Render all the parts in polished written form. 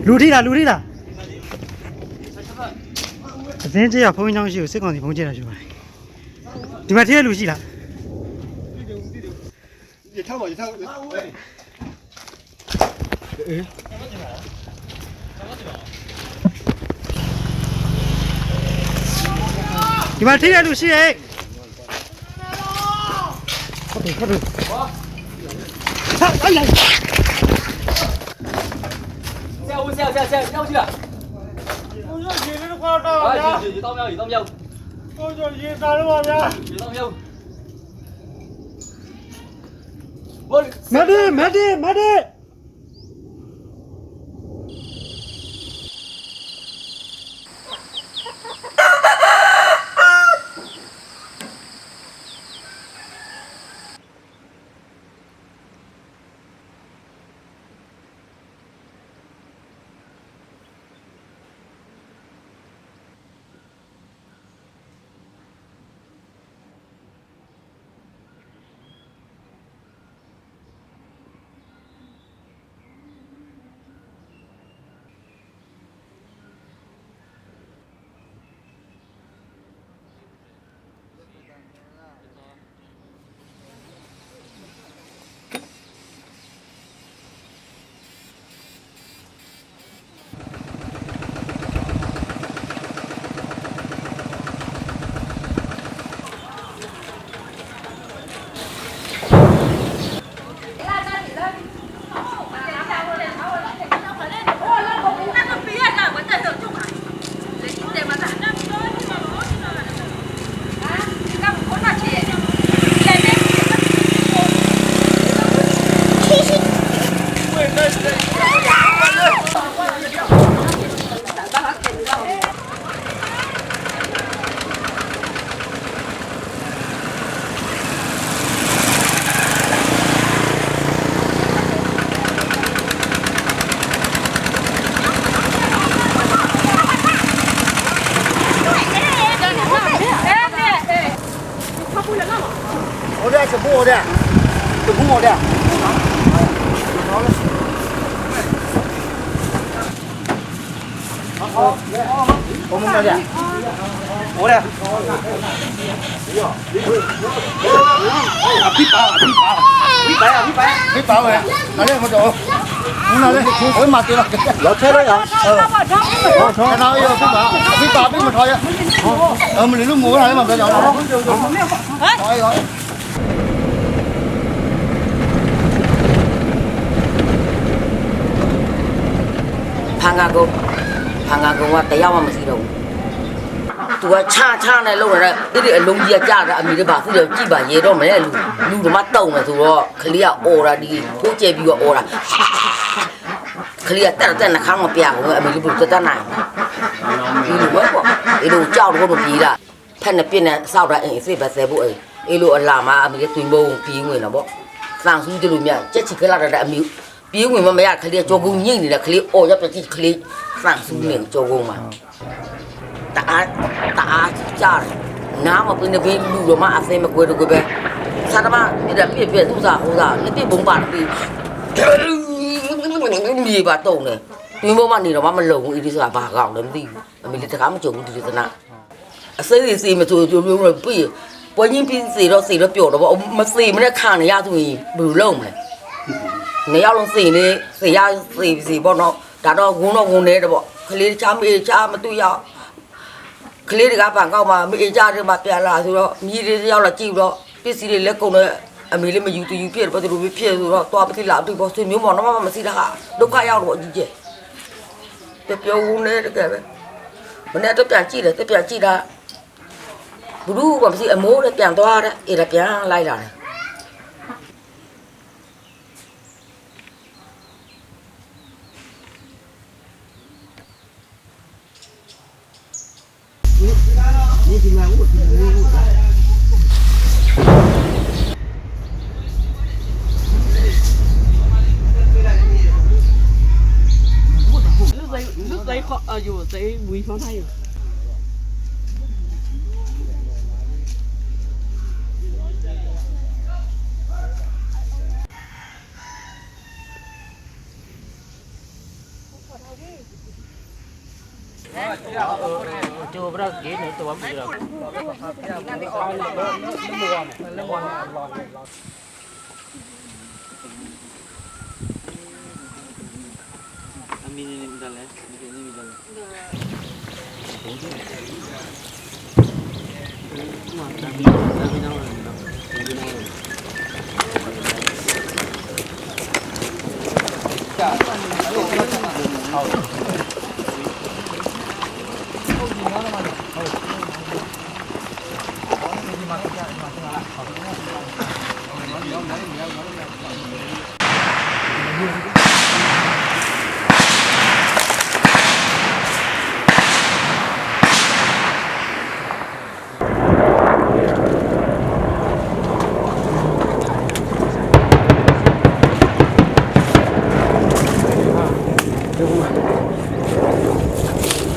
လူထိလားအသင်းကြီးကဖုန်းချောင်းရှိကိုစစ်ကောင်စီဖုန်းကျတာရှိပါတယ်ဒီမှာထိရလူရှိလား也跳吧，也跳。ဒီမှာထိရလူရှိရဲ့ဟုတ်တယ်ဟာအဲ့လိုက်下屋下去了。我说你这块到啊，了，有到庙。我说你啥了嘛呀？有到庙。我မတ် 我的是不的，是不的。好，我们这的，我的。批把喂，哪里我走？我哪里？我马丢了，老车了呀。看到有批把批么拖呀？我们路摸来嘛，不要讲了。哎。ဖန်ကာကုန်းကတရားမှမရှိတော့ဘူးသူကချနဲ့လုံရတဲ့ဒီအလုံးကြီးကကြာတာအမိတွေပါသူတွေကြည့်ပါရေတော့မလဲလူဓမ္မတောက်မယ်ဆိုတော့ခလေးကအော်တာဒီထိုးကျဲပြီးတော့အော်တာခလေးကတက်နှခမ်းမပြဘူးအမိတွေဘုတက်နိုင်ဒီလိုပဲပေါ့ဒီလိုကြောက်တော့မပြေးတာဖက်နဲ့ပြင်းနဲ့စောက်တာအိမ်စိတ်ပဲဆဲဖို့အေးလိုအလာမှာအမိတွေတွင်ပုံပြီးဝင်တော့ပေါ့စံစူးကြလို့မြကြက်ချီခလာတဲ့အမိပြေးဝင်မရခလေးကြောကုန်းညိမ့်နေတဲ့ခလေးအော်ရပြတိခလေးစံစူးနေကြောကုန်းမှာတအားကြားနားမပင်းတဲ့လူတော့မအစင်းမကွဲတော့ကွဲပဲစားတမပြည့်သူစားဟိုစားလက်ပြဘုံပါပြီးမြေပါတုံးတယ်တွင်းပေါ်မှာနေတော့မလုံဘူးအဒီစားဘာကောင်းလဲမသိဘူးအမေလေးတကားမကြုံဘူးဒီစနာအစိစီမဆိုကြိုမျိုးလို့ပြီးပွဲချင်းပြီးစီတော့ပျော်တော့မစီမနဲ့ခံရဆိုရင်ဘယ်လိုလုပ်မလဲနေရောက်လုံးစီနေစီပေါ့နော်ဒါတော့ဂုံနေတော့ပေါ့ကလေးချာမေးချာမတွေ့ရကလေးတွေကပန်ကောက်မှာမေးကြတယ်မှာပြန်လာဆိုတော့မြည်တွေရောက်လာကြည့်တော့ပစ္စည်းတွေလက်ကုန်နဲ့အမေလေးမယူပြည့်တော့သူတို့ဖြစ်ဆိုတော့သွားပတိလာပြီပေါ့ဆွေမျိုးမောင်တော့မှမရှိတာဟာဒုက္ခရောက်တော့ကြီးကျပြောဦးနေတကယ်ပဲမနေ့တော့ပြန်ကြည့်တာဘူးကမရှိအမိုးနဲ့ပြန်သွားတဲ့အဲ့ဒါပြန်လိုက်လာတယ်有在微商台有。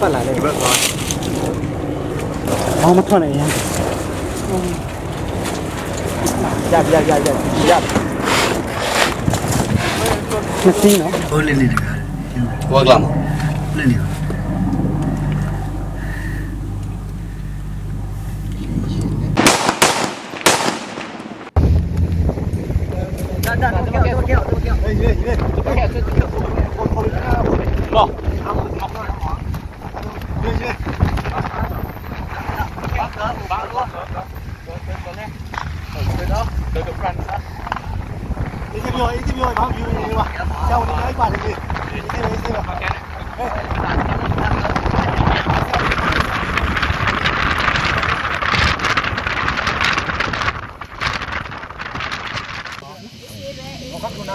ပတ်လာတယ်ဘယ်သွားဘာမှထွက်နေရင်ရမစင်းနော်ဟိုလေးလေးတကားဟိုကလာမလေးလေး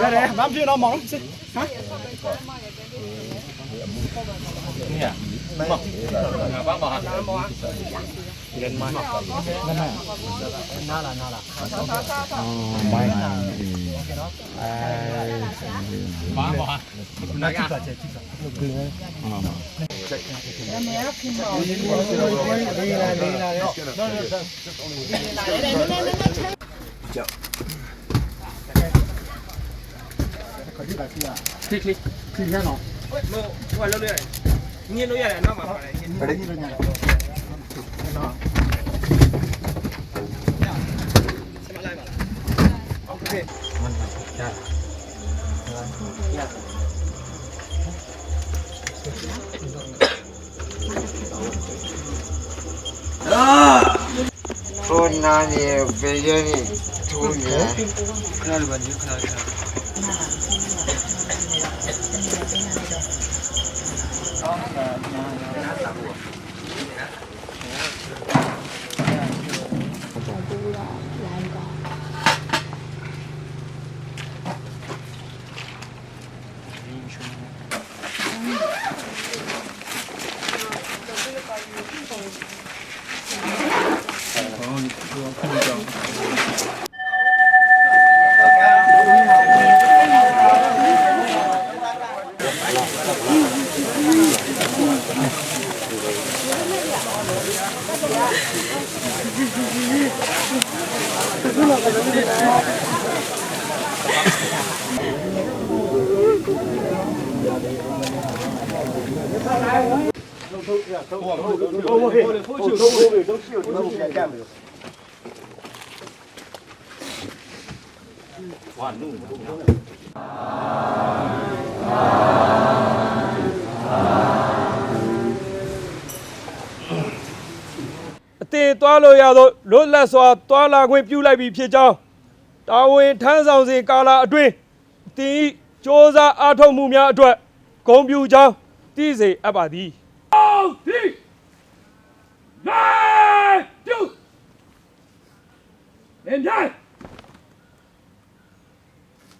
ရတယ်ဘာဖြစ်တော့မောင်ဟမ်ထိုးနာနေဘေးရနေထိုးနေခဏလေးပါညီခဏအတင်သွားလို့ရသောလွတ်လပ်စွာသွားလာခွင့်ပြုလိုက်ပြီးဖြစ်ကြောင်းတာဝန်ထမ်းဆောင်စဉ်ကာလအတွင်းတင်ဤစ조사အားထုတ်မှုများအတွက်ဂုဏ်ပြုကြောင်းသိစေအပ်ပါသည်连战，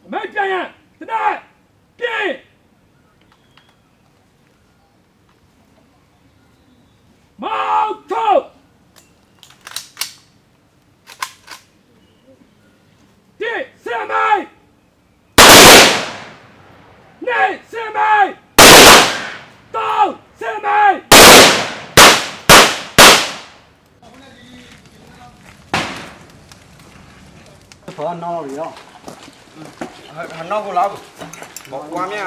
我们战员现在进，毛头，第四枚，内四枚，东四枚。ဘာနောက်ရော နောက်ကိုလာဘောကွာမြ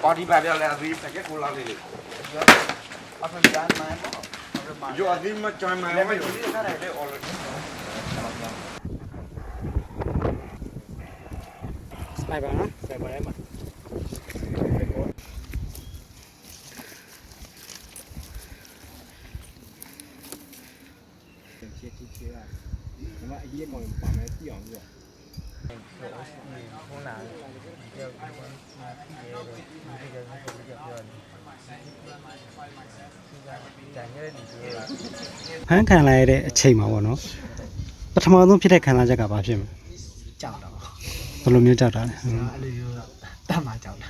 ပါတီပါပြလဲအသေးတကယ်ကိုလာလေအဖေပြန်နိုင် Yo así me llama. Sai baနော်sai baလဲမှာဖန်ခံလိုက်ရတဲ့အချိန်မှာပေါ့နော်ပထမဆုံးဖြစ်တဲ့ခံစားချက်ကဘာဖြစ်မလဲကြောက်တာပါဘယ်လိုမျိုးကြောက်တာလဲအဲ့လိုမျိုးတတ်မှကြောက်တာ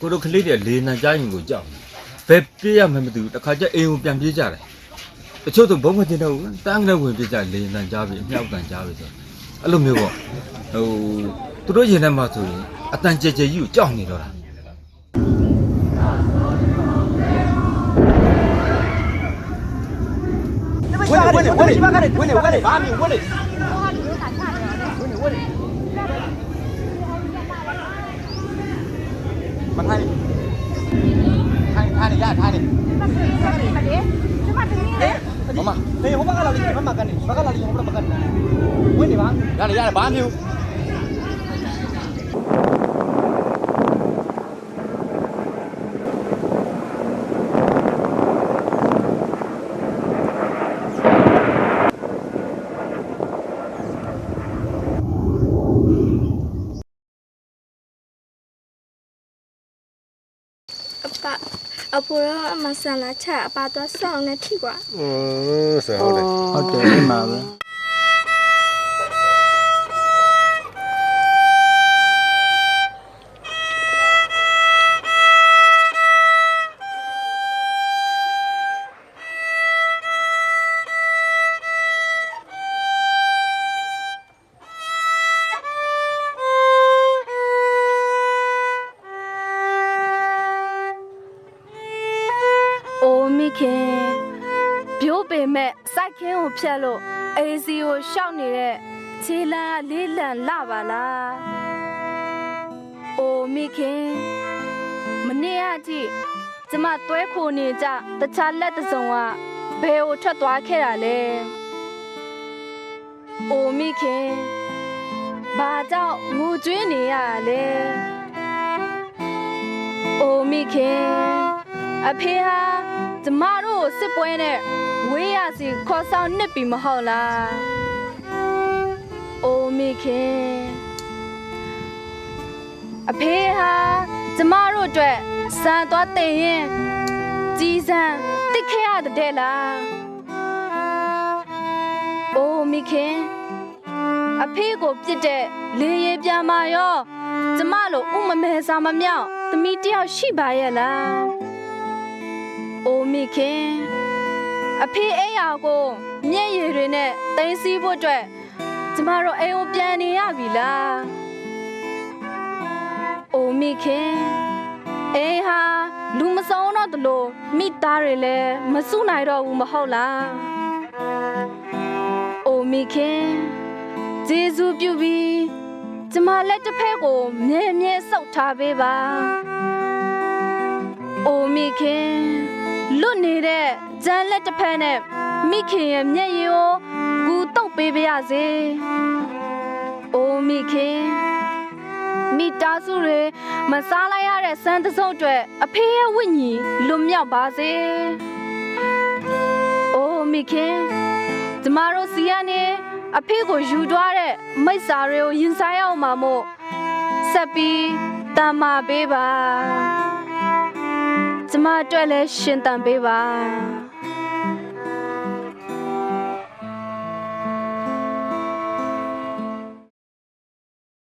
ကိုတို့ကလေးတွေလေနံကြားရင်ကိုကြောက်ဘယ်ပြေးရမှမသိဘူးတခါကျအိမ်ကိုပြန်ပြေးကြတယ်တချို့ဆိုဘုံမတင်တော့တန်းကလေးဝင်ပြေးကြလေနံကြားပြီးအမြောက်တန်ကြားပြီးဆိုအဲ့လိုမျိုးပေါ့ဟိုသူတို့ရင်ထဲမှာဆိုရင်အတန်ကြဲကြဲကြီးကိုကြောက်နေတော့တာ အဖိုးတော့မဆန်လာချအပါတော့ဆောင်းနေထိကွာဆောင်းတယ်ဟုတ်တယ်ဒီမှာပဲ ပြိုးပေမဲ့စိုက်ခင်းကိုဖျက်လို့အေးစီကိုရှောက်နေတဲ့ခြေလမ်းလေးလံလာပါလားအိုမိခင်မနေ့ကကြည့်ကျမတွဲခိုနေကြတခြားလက်တစုံကဘယ်ကိုထွက်သွားခဲ့တာလဲအိုမိခင်ဘာကြောင့်ငိုကြွေးနေရလဲအိုမိခင်အဖေဟာကျမတို့စစ်ပွဲနဲ့ဝေးရစီခေါ်ဆောင်နှစ်ပြီမဟုတ်လားအိုမိခင်အဖေဟာကျမတို့အတွက်စံသွားတင်ရင်ကြီးစံတစ်ခဲ့ရတဲ့လားအိုမိခင်အဖေကိုပြစ်တဲ့လေရင်ပြန်มาရောကျမတို့ဥမမဲစာမမြောက်သမီးတယောက်ရှိပါရဲ့လားအိုမိခင်အဖေအိယာကိုမျက်ရည်တွေနဲ့တင်းစီးဖို့အတွက်ကျမတို့အိမ်ကိုပြန်နေရပြီလားအိုမိခင်အိမ်ဟာလူမစုံတော့တလို့မိသားတွေလည်းမစုနိုင်တော့ဘူးမဟုတ်လားအိုမိခင်ကျေးဇူးပြုပြီးကျမလက်တစ်ဖက်ကိုမြဲမြဲဆုပ်ထားပေးပါအိုမိခင်လွတ်နေတဲ့ဂျန်လက်တစ်ဖက်နဲ့မိခင်ရဲ့မျက်ရည်ကိုကူတုပ်ပေးပါရစေ။အိုမိခင်မိသားစုတွေမစားလိုက်ရတဲ့စံတစုံတွေအဖေရဲ့ဝိညာဉ်လွတ်မြောက်ပါစေ။အိုမိခင်ကျမတို့စီကနေအဖေကိုယူသွားတဲ့မိစ္ဆာတွေကိုရင်ဆိုင်အောင်မှာမို့ဆက်ပြီးတမ်းမာပေးပါကျမအတွက်လည်းရှင်တန်ပေးပါ